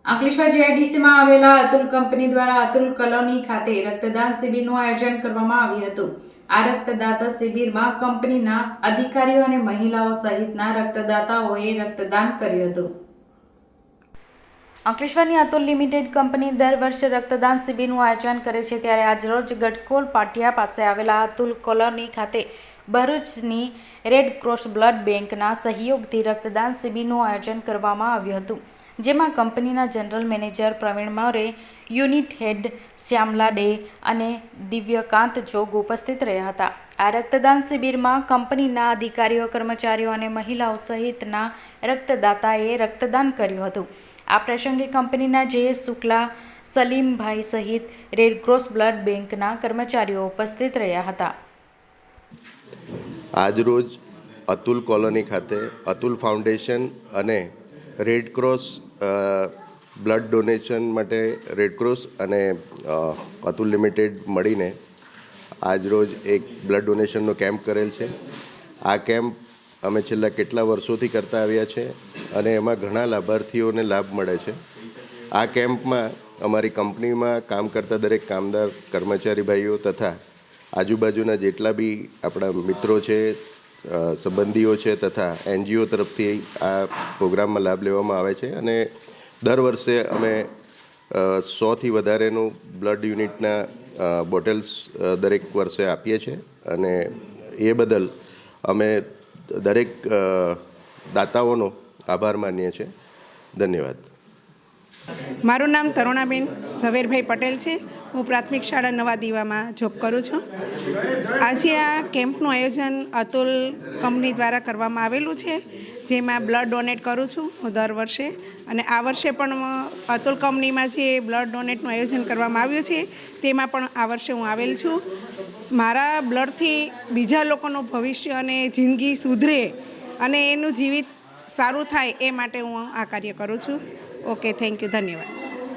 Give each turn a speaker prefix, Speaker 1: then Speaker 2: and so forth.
Speaker 1: અંકલેશ્વર જીઆઈડીસીમાં આવેલા અતુલ કંપની દ્વારા અતુલ કોલોની ખાતે રક્તદાન શિબિરનું આયોજન કરવામાં આવ્યું હતું। આ રક્તદાતા શિબિરમાં કંપનીના અધિકારીઓ અને મહિલાઓ સહિતના રક્તદાતાઓએ રક્તદાન કર્યું હતું। અંકલેશ્વરની અતુલ લિમિટેડ કંપની દર વર્ષે રક્તદાન શિબિરનું આયોજન કરે છે, ત્યારે આજરોજ ગટકોલ પાટિયા પાસે આવેલા અતુલ કોલોની ખાતે ભરૂચની રેડ ક્રોસ બ્લડ બેંકના સહયોગથી રક્તદાન શિબિરનું આયોજન કરવામાં આવ્યું હતું, જેમાં કંપનીના જનરલ મેનેજર પ્રવીણ મોરે, યુનિટ હેડ શ્યામલા ડે અને દિવ્યકાંત જોગ ઉપસ્થિત રહ્યા હતા। આ રક્તદાન શિબિરમાં કંપનીના અધિકારીઓ, કર્મચારીઓ અને મહિલાઓ સહિતના રક્તદાતાએ રક્તદાન કર્યું હતું। આ પ્રસંગે કંપનીના જે.એસ. શુક્લા, સલીમભાઈ સહિત રેડક્રોસ બ્લડ બેંકના કર્મચારીઓ ઉપસ્થિત રહ્યા હતા।
Speaker 2: આજરોજ અતુલ કોલોની ખાતે અતુલ ફાઉન્ડેશન અને રેડક્રોસ બ્લડ ડોનેશન માટે રેડક્રોસ અને અતુલ લિમિટેડ મળીને આજરોજ એક બ્લડ ડોનેશનનો કેમ્પ કરેલ છે। આ કેમ્પ અમે છેલ્લા કેટલા વર્ષોથી કરતા આવ્યા છે અને એમાં ઘણા લાભાર્થીઓને લાભ મળે છે। આ કેમ્પમાં અમારી કંપનીમાં કામ કરતા દરેક કામદાર, કર્મચારી ભાઈઓ તથા આજુબાજુના જેટલા બી આપણા મિત્રો છે, સંબંધીઓ છે તથા NGO તરફથી આ પ્રોગ્રામમાં લાભ લેવામાં આવે છે અને દર વર્ષે અમે 100થી વધારેનું બ્લડ યુનિટના બોટલ્સ દરેક વર્ષે આપીએ છીએ અને એ બદલ અમે દરેક દાતાઓનો આભાર માનીએ છીએ। ધન્યવાદ।
Speaker 3: મારું નામ તરુણાબેન ઝવેરભાઈ પટેલ છે। હું પ્રાથમિક શાળા નવા દીવામાં જોબ કરું છું। આજે આ કેમ્પનું આયોજન અતુલ કંપની દ્વારા કરવામાં આવેલું છે, જેમાં બ્લડ ડોનેટ કરું છું હું દર વર્ષે, અને આ વર્ષે પણ અતુલ કંપનીમાં જે બ્લડ ડોનેટનું આયોજન કરવામાં આવ્યું છે તેમાં પણ આ વર્ષે હું આવેલ છું। મારા બ્લડથી બીજા લોકોનું ભવિષ્ય અને જિંદગી સુધરે અને એનું જીવિત સારું થાય એ માટે હું આ કાર્ય કરું છું। ઓકે, થેન્ક યુ, ધન્યવાદ।